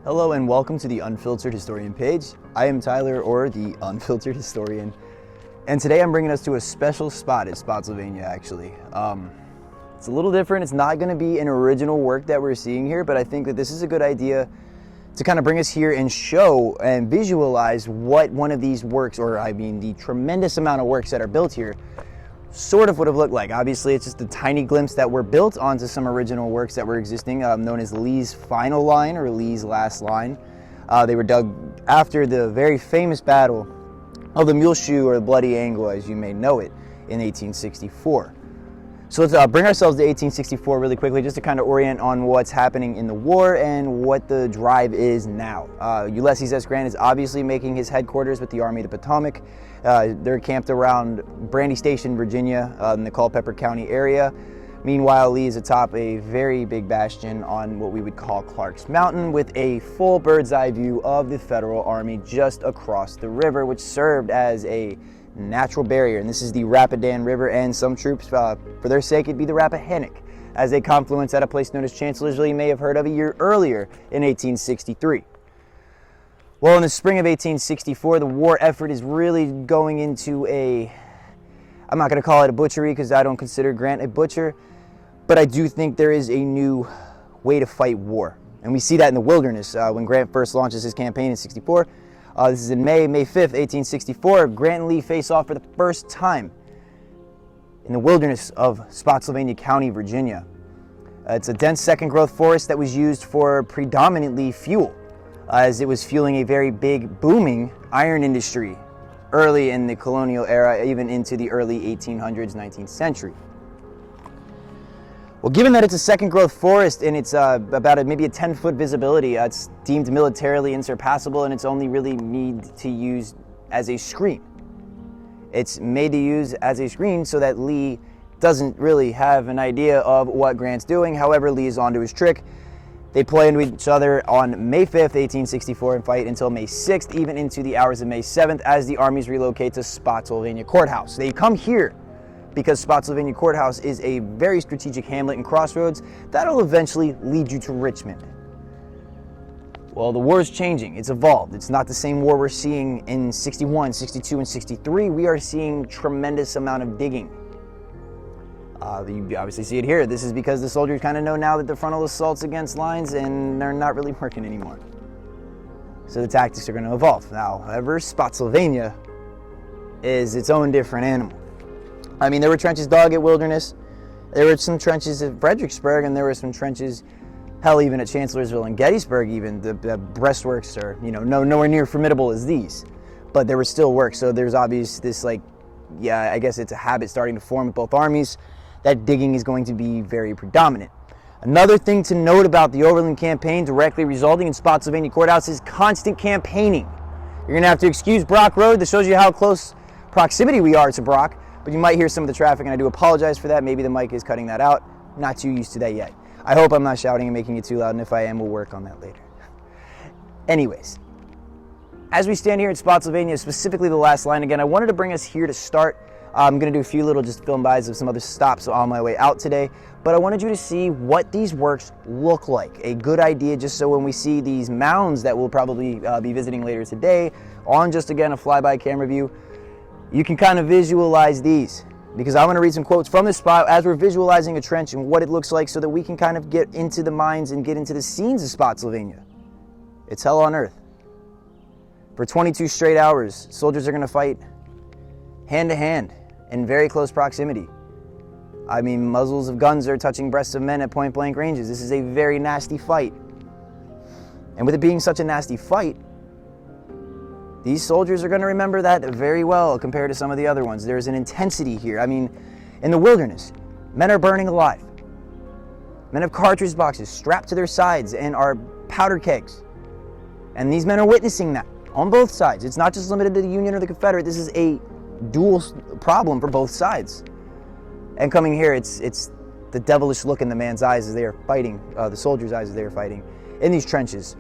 Hello and welcome to the Unfiltered Historian page. I am Tyler, or the Unfiltered Historian, and today I'm bringing us to a special spot at Spotsylvania, actually. It's a little different. It's not going to be an original work that we're seeing here, but I think that this is a good idea to kind of bring us here and show and visualize what one of these works, or I mean the tremendous amount of works that are built here, sort of would have looked like. Obviously, it's just a tiny glimpse that were built onto some original works that were existing, known as Lee's Final Line or Lee's Last Line. They were dug after the very famous battle of the Muleshoe, or the Bloody Angle, as you may know it, in 1864. So let's bring ourselves to 1864 really quickly, just to kind of orient on what's happening in the war and what the drive is now. Ulysses S. Grant is obviously making his headquarters with the Army of the Potomac. They're camped around Brandy Station, Virginia, in the Culpeper County area. Meanwhile, Lee is atop a very big bastion on what we would call Clark's Mountain, with a full bird's eye view of the Federal Army just across the river, which served as a natural barrier. And this is the Rapidan River, and some troops, for their sake, it'd be the Rappahannock, as they confluence at a place known as Chancellorsville, you may have heard of a year earlier in 1863. Well, in the spring of 1864, the war effort is really going into I'm not going to call it a butchery because I don't consider Grant a butcher, but I do think there is a new way to fight war. And we see that in the wilderness when Grant first launches his campaign in 64. This is in May 5th, 1864. Grant and Lee face off for the first time in the wilderness of Spotsylvania County, Virginia. It's a dense second growth forest that was used for predominantly fuel, as it was fueling a very big, booming iron industry early in the colonial era, even into the early 1800s, 19th century. Well, given that it's a second growth forest and it's about maybe a 10-foot visibility, it's deemed militarily insurpassable, and it's only really made to use as a screen. It's made to use as a screen so that Lee doesn't really have an idea of what Grant's doing. However, Lee is onto his trick. They play into each other on May 5th, 1864, and fight until May 6th, even into the hours of May 7th, as the armies relocate to Spotsylvania Courthouse. They come here because Spotsylvania Courthouse is a very strategic hamlet and crossroads that'll eventually lead you to Richmond. Well, the war is changing. It's evolved. It's not the same war we're seeing in 61, 62, and 63. We are seeing tremendous amount of digging. You obviously see it here. This is because the soldiers kind of know now that the frontal assaults against lines, and they're not really working anymore. So the tactics are going to evolve. Now, however, Spotsylvania is its own different animal. I mean, there were trenches dug at Wilderness. There were some trenches at Fredericksburg, and there were some trenches, hell, even at Chancellorsville and Gettysburg. Even the breastworks are, nowhere near formidable as these, but there were still work. So there's obvious this, I guess it's a habit starting to form with both armies, that digging is going to be very predominant. Another thing to note about the Overland Campaign directly resulting in Spotsylvania Courthouse is constant campaigning. You're going to have to excuse Brock Road. This shows you how close proximity we are to Brock, but you might hear some of the traffic, and I do apologize for that. Maybe the mic is cutting that out. Not too used to that yet. I hope I'm not shouting and making it too loud, and if I am, we'll work on that later. Anyways, as we stand here at Spotsylvania, specifically the last line again, I wanted to bring us here to start. I'm going to do a few little just film bys of some other stops on my way out today, but I wanted you to see what these works look like. A good idea, just so when we see these mounds that we'll probably be visiting later today on just, again, a flyby camera view, you can kind of visualize these, because I want to read some quotes from this spot as we're visualizing a trench and what it looks like, so that we can kind of get into the minds and get into the scenes of Spotsylvania. It's hell on earth. For 22 straight hours, soldiers are going to fight hand to hand in very close proximity. I mean, muzzles of guns are touching breasts of men at point blank ranges. This is a very nasty fight. And with it being such a nasty fight, these soldiers are going to remember that very well compared to some of the other ones. There's an intensity here. I mean, in the wilderness, men are burning alive. Men have cartridge boxes strapped to their sides and are powder kegs. And these men are witnessing that on both sides. It's not just limited to the Union or the Confederate. This is a dual problem for both sides. And coming here, it's the devilish look in the man's eyes as they are fighting, the soldiers' eyes as they are fighting in these trenches,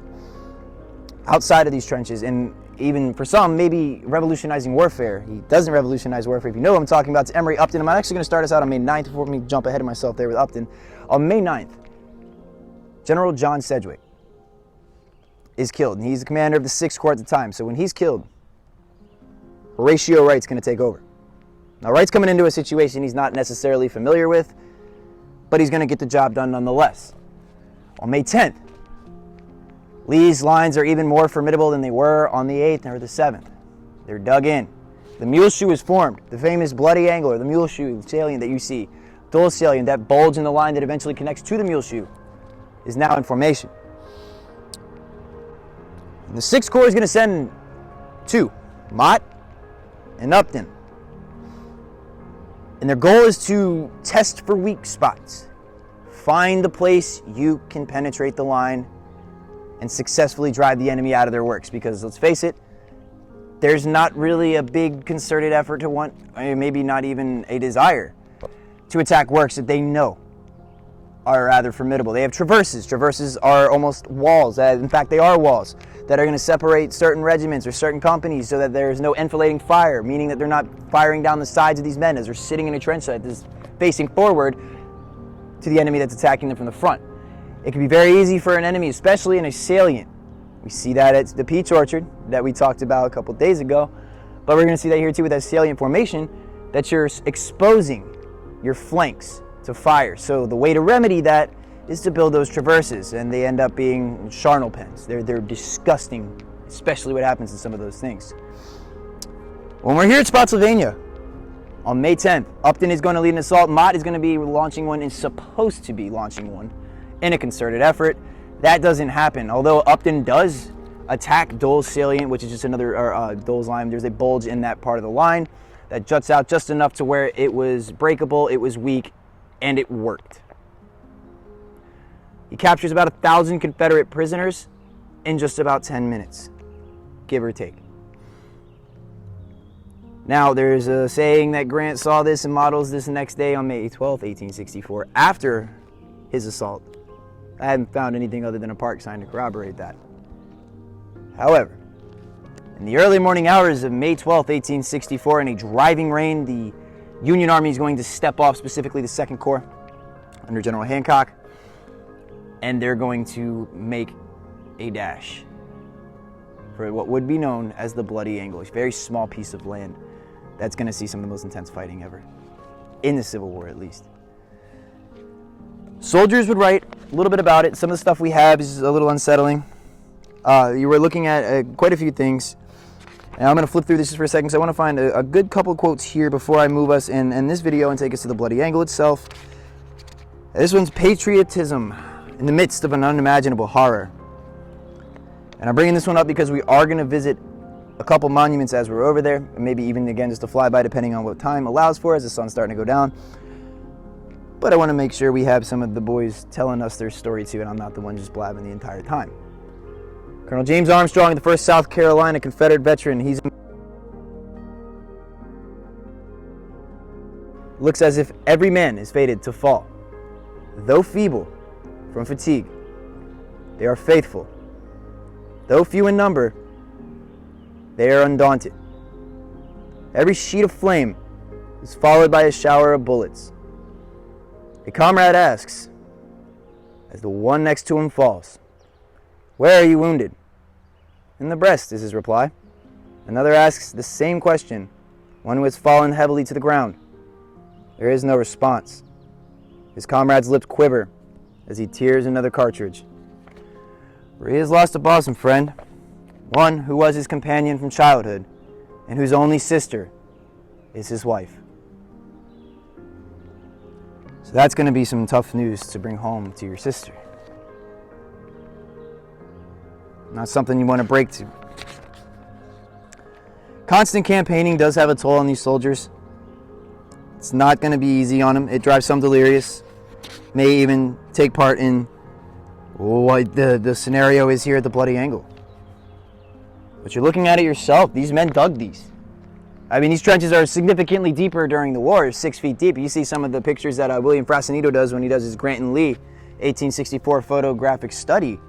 outside of these trenches, and even for some, maybe revolutionizing warfare. He doesn't revolutionize warfare. If you know what I'm talking about, it's Emory Upton. I'm actually going to start us out on May 9th before me jump ahead of myself there with Upton. On May 9th, General John Sedgwick is killed, and he's the commander of the 6th Corps at the time. So when he's killed, Horatio Wright's going to take over. Now, Wright's coming into a situation he's not necessarily familiar with, but he's going to get the job done nonetheless. On May 10th, Lee's lines are even more formidable than they were on the 8th or the 7th. They're dug in. The mule shoe is formed. The famous bloody angle, or the mule shoe salient that you see, Dole salient, that bulge in the line that eventually connects to the mule shoe, is now in formation. And the 6th Corps is going to send 2, Mott and Upton. And their goal is to test for weak spots. Find the place you can penetrate the line and successfully drive the enemy out of their works. Because let's face it, there's not really a big concerted effort to want, or maybe not even a desire, to attack works that they know are rather formidable. They have traverses. Traverses are almost walls. In fact, they are walls that are going to separate certain regiments or certain companies so that there's no enfilading fire, meaning that they're not firing down the sides of these men as they're sitting in a trench that is facing forward to the enemy that's attacking them from the front. It can be very easy for an enemy, especially in a salient. We see that at the peach orchard that we talked about a couple days ago, but we're going to see that here too with that salient formation, that you're exposing your flanks to fire. So the way to remedy that is to build those traverses, and they end up being charnel pens. They're disgusting, especially what happens in some of those things. When we're here at Spotsylvania on May 10th, Upton is going to lead an assault. Mott is going to be launching one, is supposed to be launching one in a concerted effort. That doesn't happen. Although Upton does attack Dole's salient, which is just another Dole's line. There's a bulge in that part of the line that juts out just enough to where it was breakable, it was weak, and it worked. He captures about 1,000 Confederate prisoners in just about 10 minutes, give or take. Now, there's a saying that Grant saw this and models this the next day on May 12th, 1864, after his assault. I haven't found anything other than a park sign to corroborate that. However, in the early morning hours of May 12th, 1864, in a driving rain, the Union Army is going to step off, specifically the 2nd Corps under General Hancock, and they're going to make a dash for what would be known as the Bloody Angle, a very small piece of land that's going to see some of the most intense fighting ever, in the Civil War at least. Soldiers would write a little bit about it. Some of the stuff we have is a little unsettling. You were looking at quite a few things. And I'm going to flip through this just for a second because I want to find a good couple quotes here before I move us in this video and take us to the Bloody Angle itself. This one's patriotism in the midst of an unimaginable horror. And I'm bringing this one up because we are going to visit a couple monuments as we're over there, and maybe even again just a flyby depending on what time allows for as the sun's starting to go down. But I want to make sure we have some of the boys telling us their story too, and I'm not the one just blabbing the entire time. Colonel James Armstrong, the 1st South Carolina Confederate veteran, looks as if every man is fated to fall. Though feeble from fatigue, they are faithful. Though few in number, they are undaunted. Every sheet of flame is followed by a shower of bullets. A comrade asks, as the one next to him falls, "Where are you wounded?" "In the breast," is his reply. Another asks the same question, one who has fallen heavily to the ground. There is no response. His comrade's lips quiver as he tears another cartridge. For he has lost a bosom friend, one who was his companion from childhood, and whose only sister is his wife. So that's going to be some tough news to bring home to your sister. Not something you want to break to. Constant campaigning does have a toll on these soldiers. It's not going to be easy on them. It drives some delirious. May even take part in what the scenario is here at the Bloody Angle. But you're looking at it yourself. These men dug these. I mean, these trenches are significantly deeper during the war, 6 feet deep. You see some of the pictures that William Frasinito does when he does his Grant and Lee 1864 photographic study.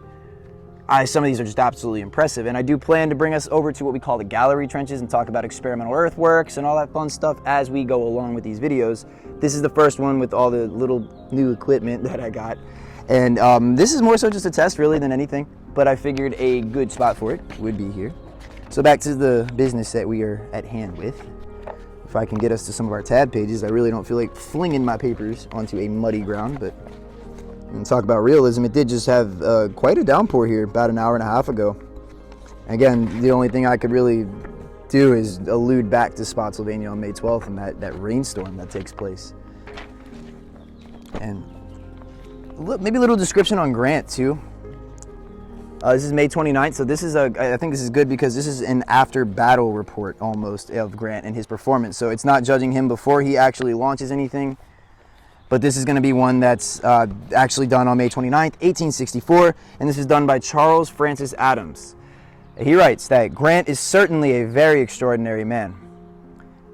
Some of these are just absolutely impressive. And I do plan to bring us over to what we call the gallery trenches and talk about experimental earthworks and all that fun stuff as we go along with these videos. This is the first one with all the little new equipment that I got. And this is more so just a test really than anything, but I figured a good spot for it would be here. So back to the business that we are at hand with. If I can get us to some of our tab pages, I really don't feel like flinging my papers onto a muddy ground, but and talk about realism, it did just have quite a downpour here about an hour and a half ago. Again, the only thing I could really do is allude back to Spotsylvania on May 12th and that rainstorm that takes place. And maybe a little description on Grant too. This is May 29th, so this is I think this is good because this is an after battle report almost of Grant and his performance. So it's not judging him before he actually launches anything, but this is going to be one that's actually done on May 29th, 1864, and this is done by Charles Francis Adams. He writes that Grant is certainly a very extraordinary man.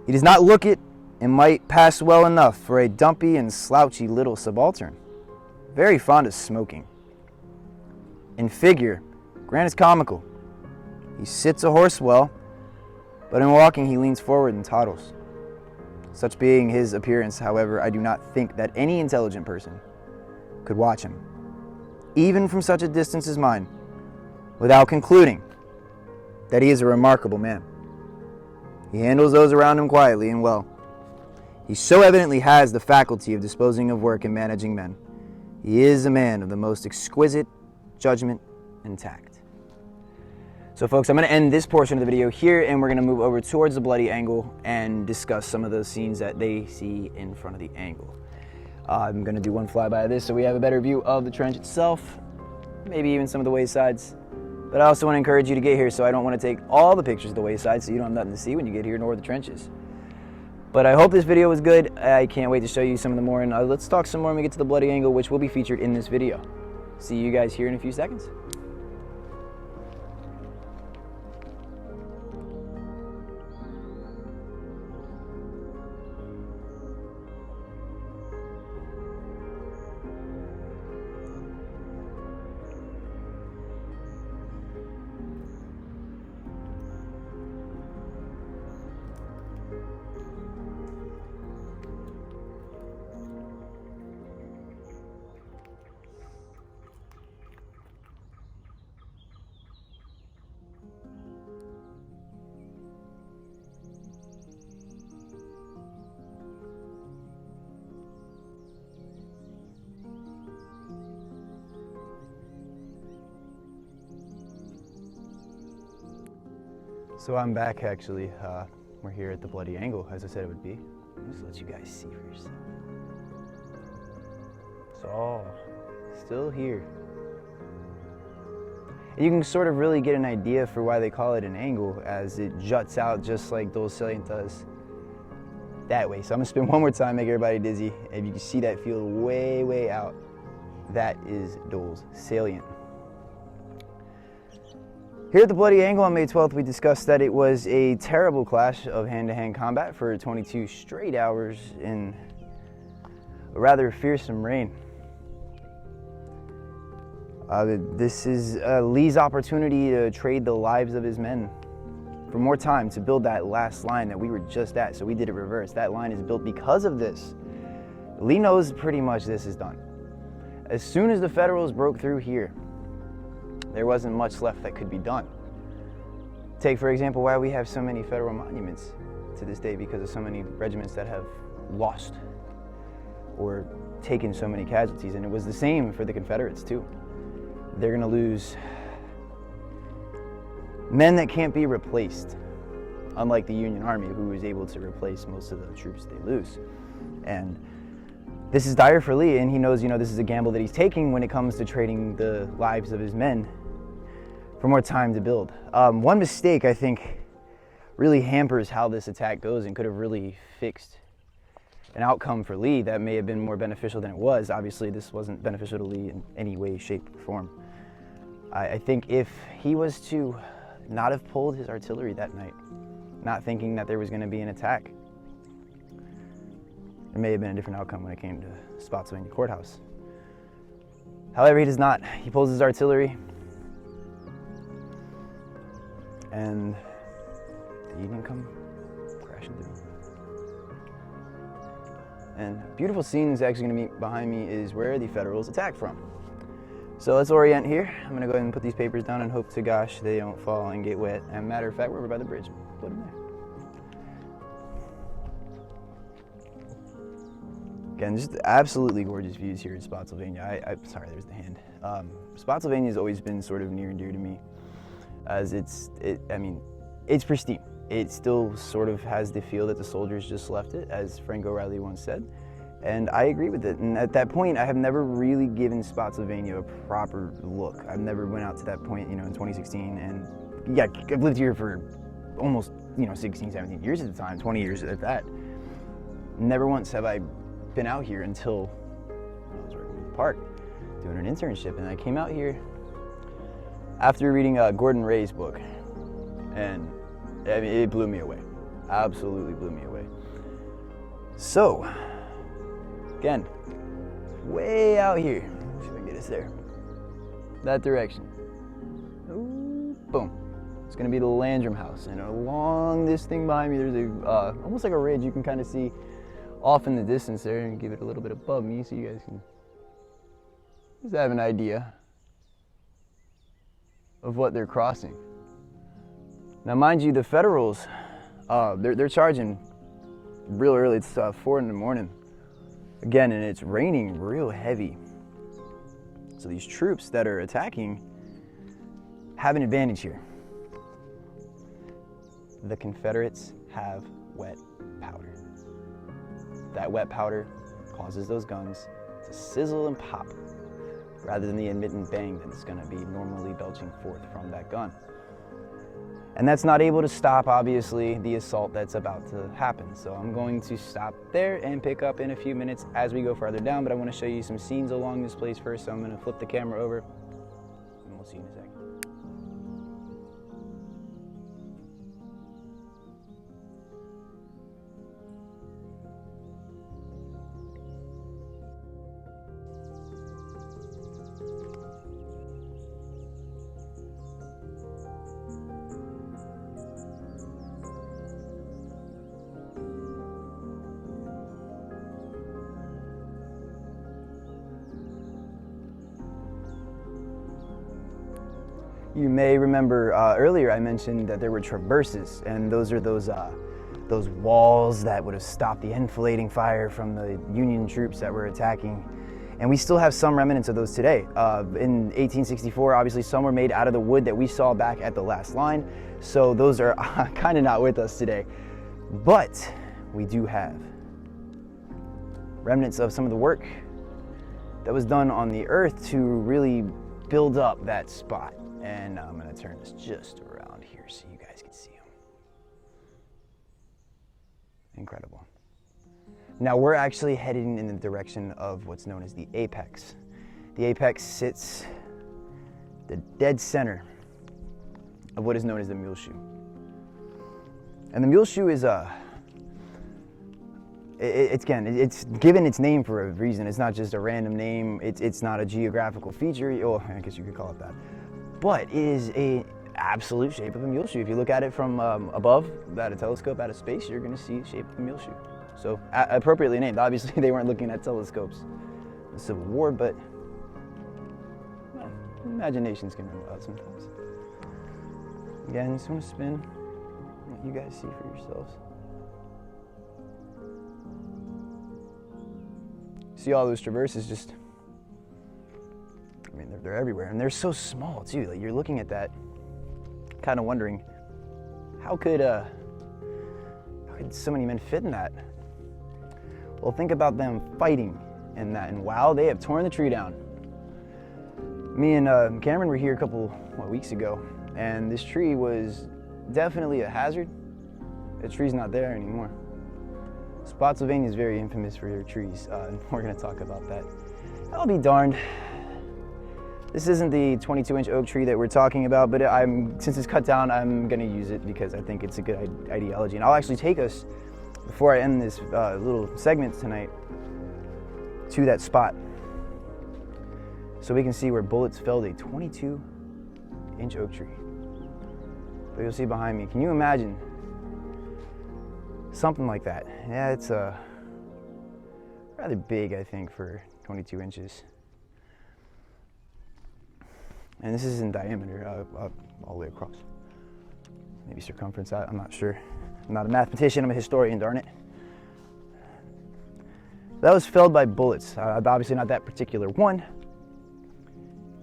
He does not look it and might pass well enough for a dumpy and slouchy little subaltern. Very fond of smoking. In figure, Grant is comical. He sits a horse well, but in walking he leans forward and toddles. Such being his appearance, however, I do not think that any intelligent person could watch him, even from such a distance as mine, without concluding that he is a remarkable man. He handles those around him quietly and well. He so evidently has the faculty of disposing of work and managing men. He is a man of the most exquisite judgment and tact. So folks, I'm going to end this portion of the video here, and we're going to move over towards the bloody angle and discuss some of those scenes that they see in front of the angle. I'm going to do one flyby of this so we have a better view of the trench itself, maybe even some of the waysides. But I also want to encourage you to get here, so I don't want to take all the pictures of the wayside so you don't have nothing to see when you get here, nor the trenches. But I hope this video was good. I can't wait to show you some of the more, and let's talk some more when we get to the bloody angle, which will be featured in this video. See you guys here in a few seconds. So I'm back actually. We're here at the bloody angle, as I said it would be. I'll just let you guys see for yourself. It's all still here. And you can sort of really get an idea for why they call it an angle, as it juts out just like Dole Salient does that way. So I'm gonna spin one more time, make everybody dizzy. If you can see that field way, way out, that is Dole's Salient. Here at the bloody angle on May 12th, we discussed that it was a terrible clash of hand-to-hand combat for 22 straight hours in a rather fearsome rain. This is Lee's opportunity to trade the lives of his men for more time to build that last line that we were just at, so we did it reverse. That line is built because of this. Lee knows pretty much this is done. As soon as the Federals broke through here, there wasn't much left that could be done. Take, for example, why we have so many federal monuments to this day, because of so many regiments that have lost or taken so many casualties. And it was the same for the Confederates too. They're gonna lose men that can't be replaced, unlike the Union Army, who was able to replace most of the troops they lose. And this is dire for Lee, and he knows, this is a gamble that he's taking when it comes to trading the lives of his men for more time to build. One mistake, I think, really hampers how this attack goes and could have really fixed an outcome for Lee that may have been more beneficial than it was. Obviously, this wasn't beneficial to Lee in any way, shape, or form. I think if he was to not have pulled his artillery that night, not thinking that there was going to be an attack, there may have been a different outcome when it came to Spotsylvania Courthouse. However, he does not. He pulls his artillery, and the Union come crashing through. And beautiful scene is actually going to be behind me is where the Federals attack from. So let's orient here. I'm gonna go ahead and put these papers down and hope to gosh they don't fall and get wet. And matter of fact, we're over by the bridge. Put them there. Again, just absolutely gorgeous views here in Spotsylvania. Sorry, there's the hand. Spotsylvania has always been sort of near and dear to me, as it's pristine. It still sort of has the feel that the soldiers just left it, as Frank O'Reilly once said. And I agree with it. And at that point, I have never really given Spotsylvania a proper look. I've never went out to that point, in 2016. And yeah, I've lived here for almost, 16, 17 years at the time, 20 years at that. Never once have I been out here until I was working in the park doing an internship. And I came out here after reading Gordon Ray's book. And it blew me away. Absolutely blew me away. So, again, way out here. See if I can get us there. That direction. Ooh, boom. It's gonna be the Landrum House. And along this thing behind me, there's a almost like a ridge you can kind of see off in the distance there, and give it a little bit above me so you guys can just have an idea of what they're crossing. Now, mind you, the Federals, they're charging real early. It's 4 in the morning. Again, and it's raining real heavy. So these troops that are attacking have an advantage here. The Confederates have wet powder. That wet powder causes those guns to sizzle and pop, rather than the intermittent bang that's going to be normally belching forth from that gun. And that's not able to stop, obviously, the assault that's about to happen. So I'm going to stop there and pick up in a few minutes as we go farther down, but I want to show you some scenes along this place first. So I'm going to flip the camera over, and we'll see you in a second. You may remember earlier I mentioned that there were traverses, and those are those walls that would have stopped the enfilading fire from the Union troops that were attacking. And we still have some remnants of those today. In 1864, obviously some were made out of the wood that we saw back at the last line, so those are kind of not with us today. But we do have remnants of some of the work that was done on the earth to really build up that spot. And I'm going to turn this just around here so you guys can see them. Incredible. Now we're actually heading in the direction of what's known as the apex. The apex sits the dead center of what is known as the mule shoe. And the mule shoe is it's given its name for a reason. It's not just a random name. It's not a geographical feature. Oh, I guess you could call it that. But it is an absolute shape of a mule shoe. If you look at it from above, at a telescope, out of space, you're going to see the shape of a mule shoe. So appropriately named. Obviously, they weren't looking at telescopes in the Civil War, but well, imaginations can run wild sometimes. Again, I just want to spin, let you guys see for yourselves. See all those traverses just, I mean, they're everywhere, and they're so small too. Like, you're looking at that, kind of wondering, how could so many men fit in that? Well, think about them fighting in that, and wow, they have torn the tree down. Me and Cameron were here a couple weeks ago, and this tree was definitely a hazard. The tree's not there anymore. Spotsylvania is very infamous for their trees, and we're going to talk about that. I'll be darned. This isn't the 22-inch oak tree that we're talking about, but since it's cut down, I'm going to use it because I think it's a good ideology. And I'll actually take us, before I end this little segment tonight, to that spot so we can see where bullets felled a 22-inch oak tree. But you'll see behind me. Can you imagine something like that? Yeah, it's rather big, I think, for 22 inches. and this is in diameter, all the way across. Maybe circumference, I'm not sure. I'm not a mathematician, I'm a historian, darn it. That was felled by bullets. Obviously not that particular one,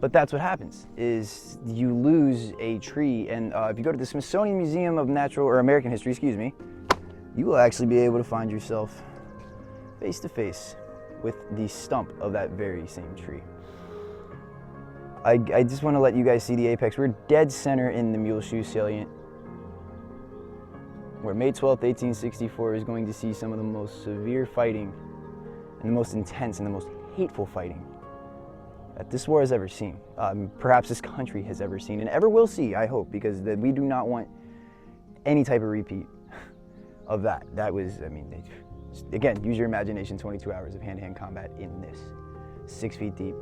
but that's what happens, is you lose a tree, and if you go to the Smithsonian Museum of Natural, or American History, excuse me, you will actually be able to find yourself face to face with the stump of that very same tree. I just want to let you guys see the apex. We're dead center in the Muleshoe salient, where May 12th, 1864 is going to see some of the most severe fighting and the most intense and the most hateful fighting that this war has ever seen. Perhaps this country has ever seen and ever will see, I hope, because we do not want any type of repeat of that. That was, I mean, again, use your imagination, 22 hours of hand-to-hand combat in this. 6 feet deep,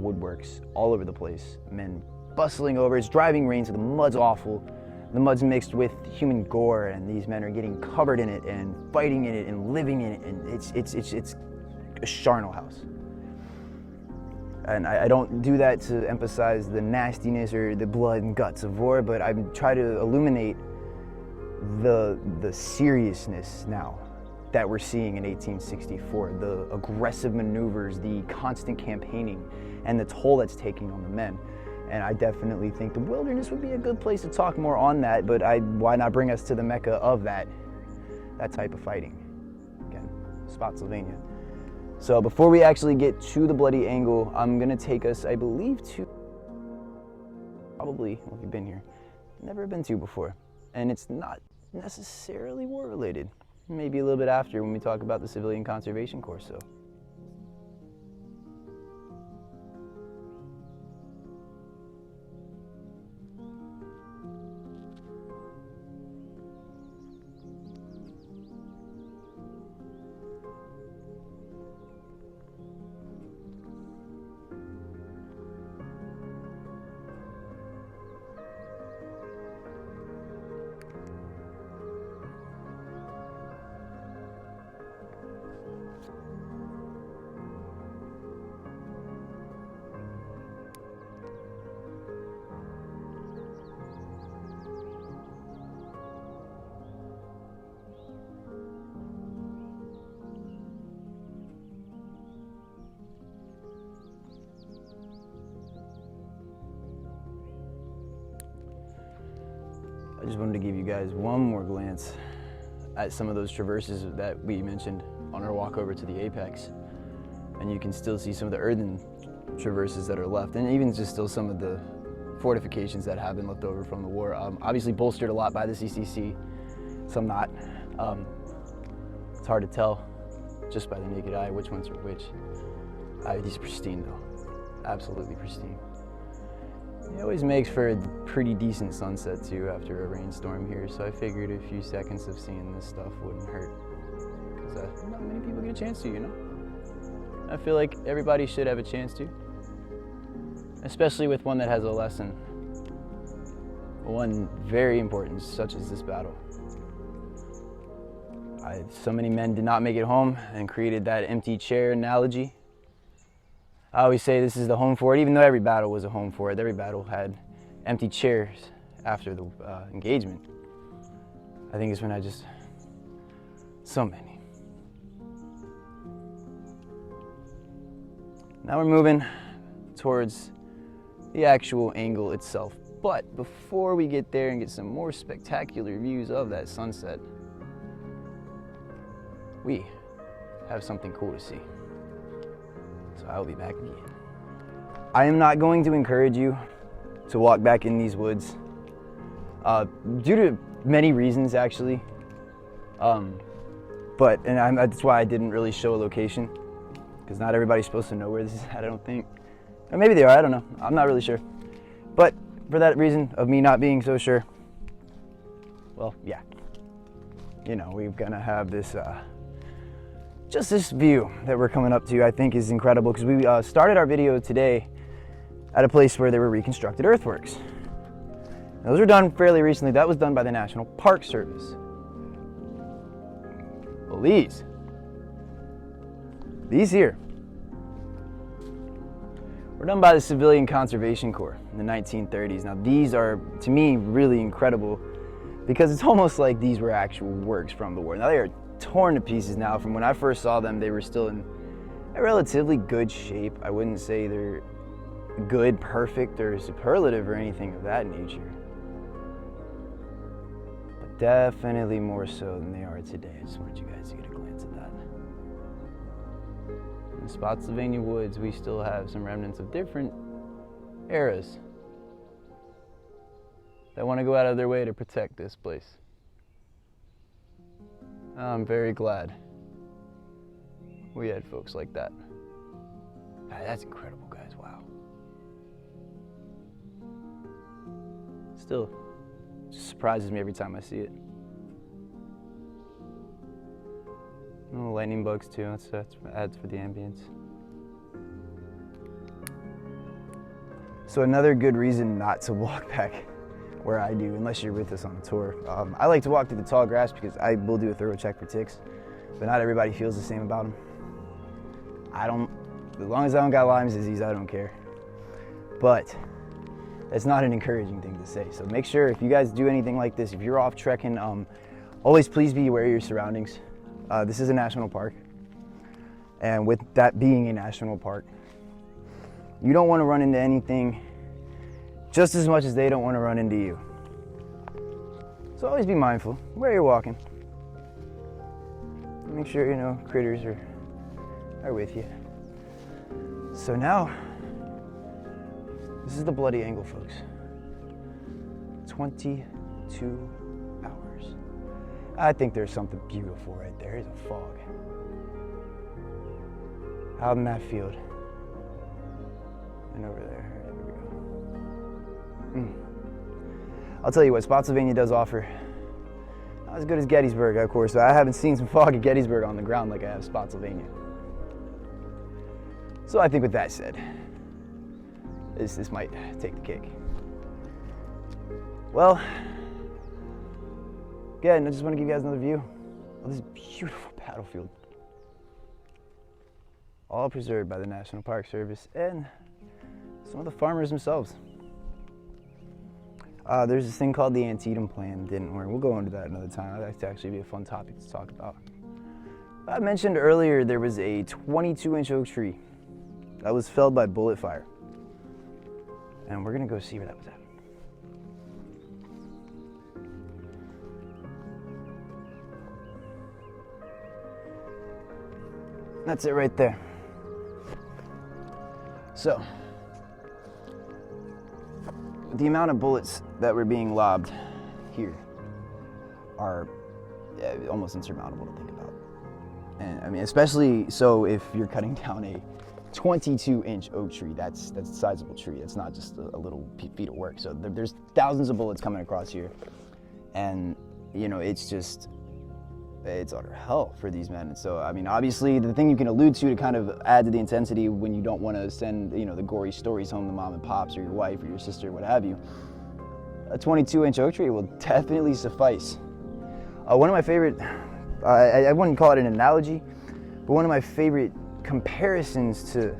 woodworks all over the place, men bustling over. It's driving rain, so the mud's awful. The mud's mixed with human gore, and these men are getting covered in it and fighting in it and living in it, and it's a charnel house. And I don't do that to emphasize the nastiness or the blood and guts of war, but I try to illuminate the seriousness now that we're seeing in 1864, the aggressive maneuvers, the constant campaigning, and the toll that's taking on the men. And I definitely think the wilderness would be a good place to talk more on that, but why not bring us to the mecca of that type of fighting? Again, Spotsylvania. So before we actually get to the bloody angle, I'm gonna take us, I believe, to probably, well, if you've been here, never been to before. And it's not necessarily war related. Maybe a little bit after when we talk about the Civilian Conservation Corps. So. I just wanted to give you guys one more glance at some of those traverses that we mentioned on our walk over to the apex. And you can still see some of the earthen traverses that are left, and even just still some of the fortifications that have been left over from the war. Obviously bolstered a lot by the CCC, some not. It's hard to tell just by the naked eye which ones are which. These are pristine though, absolutely pristine. It always makes for a pretty decent sunset too after a rainstorm here, so I figured a few seconds of seeing this stuff wouldn't hurt, because not many people get a chance to, you know? I feel like everybody should have a chance to, especially with one that has a lesson, one very important, such as this battle. So many men did not make it home and created that empty chair analogy. I always say this is the home fort, even though every battle was a home fort. Every battle had empty chairs after the engagement. I think it's when so many. Now we're moving towards the actual angle itself. But before we get there and get some more spectacular views of that sunset, we have something cool to see. So I'll be back again. I am not going to encourage you to walk back in these woods due to many reasons, actually. That's why I didn't really show a location, because not everybody's supposed to know where this is at, I don't think. Or maybe they are, I don't know. I'm not really sure. But for that reason of me not being so sure, well, yeah. You know, we're gonna have this just this view that we're coming up to, I think, is incredible, because we started our video today at a place where there were reconstructed earthworks. And those were done fairly recently. That was done by the National Park Service. Well, these here were done by the Civilian Conservation Corps. in the 1930s. Now these are, to me, really incredible because it's almost like these were actual works from the war. Now they are torn to pieces now. From when I first saw them, they were still in a relatively good shape. I wouldn't say they're good, perfect, or superlative or anything of that nature. But definitely more so than they are today. I just wanted you guys to get a glance at that. In the Spotsylvania woods, we still have some remnants of different eras that want to go out of their way to protect this place. I'm very glad we had folks like that. That's incredible, guys. Wow. Still, it just surprises me every time I see it. Oh, lightning bugs too. That's adds for the ambience. So another good reason not to walk back where I do, unless you're with us on a tour. I like to walk through the tall grass because I will do a thorough check for ticks, but not everybody feels the same about them. I don't, as long as I don't got Lyme's disease, I don't care. But it's not an encouraging thing to say. So make sure if you guys do anything like this, if you're off trekking, always please be aware of your surroundings. This is a national park. And with that being a national park, you don't want to run into anything just as much as they don't want to run into you. So always be mindful where you're walking. Make sure, you know, critters are with you. So now, this is the bloody angle, folks. 22 hours. I think there's something beautiful right there. There's a fog. Out in that field. And over there. There we go. I'll tell you what, Spotsylvania does offer. Not as good as Gettysburg, of course. I haven't seen some fog at Gettysburg on the ground like I have Spotsylvania. So I think with that said, this might take the cake. Well, again, I just want to give you guys another view of this beautiful battlefield. All preserved by the National Park Service and some of the farmers themselves. There's this thing called the Antietam Plan, didn't work. We'll go into that another time. That'd actually be a fun topic to talk about. I mentioned earlier there was a 22-inch oak tree that was felled by bullet fire. And we're gonna go see where that was at. That's it right there. So, the amount of bullets that were being lobbed here are almost insurmountable to think about. And I mean, especially so if you're cutting down a 22-inch oak tree, that's a sizable tree. It's not just a little feat of work. So there's thousands of bullets coming across here. And, you know, it's utter hell for these men. And so, I mean, obviously the thing you can allude to kind of add to the intensity when you don't want to send, you know, the gory stories home to mom and pops or your wife or your sister or what have you, a 22-inch oak tree will definitely suffice. One of my favorite, I wouldn't call it an analogy, but one of my favorite comparisons to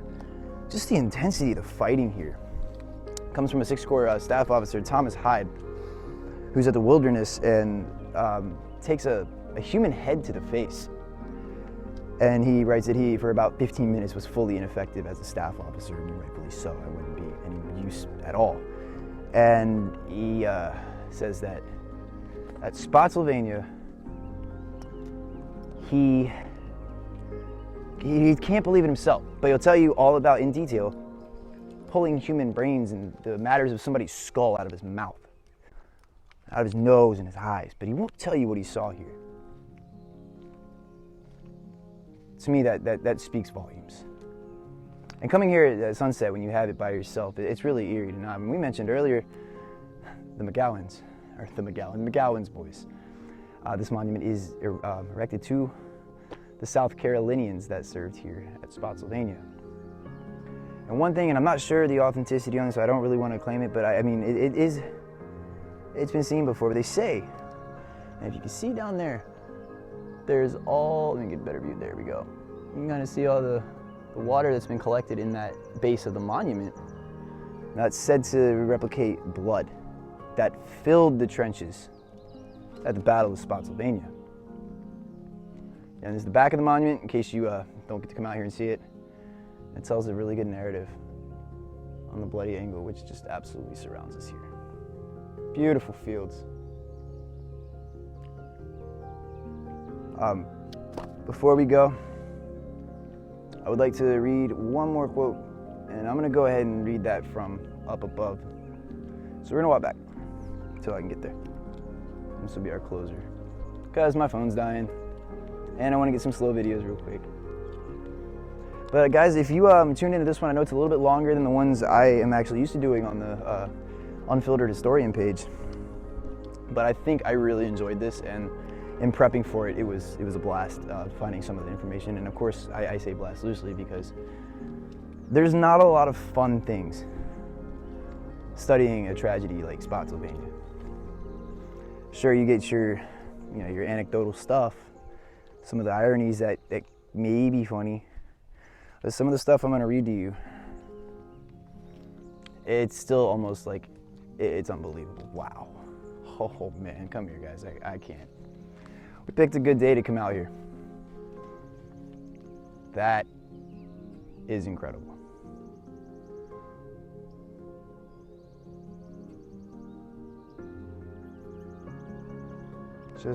just the intensity of the fighting here comes from a 6th Corps staff officer, Thomas Hyde, who's at the Wilderness and takes a human head to the face. And he writes that he, for about 15 minutes, was fully ineffective as a staff officer, and rightfully so. I wouldn't be any use at all. And he says that at Spotsylvania, he can't believe it himself, but he'll tell you all about, in detail, pulling human brains and the matters of somebody's skull out of his mouth, out of his nose and his eyes, but he won't tell you what he saw here. To me, that speaks volumes. And coming here at sunset, when you have it by yourself, it's really eerie to know. I mean, we mentioned earlier the McGowan's boys. This monument is erected to the South Carolinians that served here at Spotsylvania. And one thing, and I'm not sure the authenticity on this, so I don't really want to claim it, but I mean, it's been seen before, but they say, and if you can see down there, there's all, let me get a better view, there we go. You can kind of see all the water that's been collected in that base of the monument. Now it's said to replicate blood that filled the trenches at the Battle of Spotsylvania. And there's the back of the monument, in case you don't get to come out here and see it. It tells a really good narrative on the bloody angle, which just absolutely surrounds us here. Beautiful fields. Before we go, I would like to read one more quote, and I'm gonna go ahead and read that from up above. So we're gonna walk back until I can get there. This will be our closer, because my phone's dying, and I wanna get some slow videos real quick. But guys, if you tune into this one, I know it's a little bit longer than the ones I am actually used to doing on the Unfiltered Historian page, but I think I really enjoyed this, and in prepping for it, it was a blast finding some of the information. And of course, I say blast loosely because there's not a lot of fun things studying a tragedy like Spotsylvania. Sure, you get your anecdotal stuff, some of the ironies that may be funny, but some of the stuff I'm going to read to you, it's still almost like it's unbelievable. Wow. Oh man, come here guys, I can't. We picked a good day to come out here. That is incredible.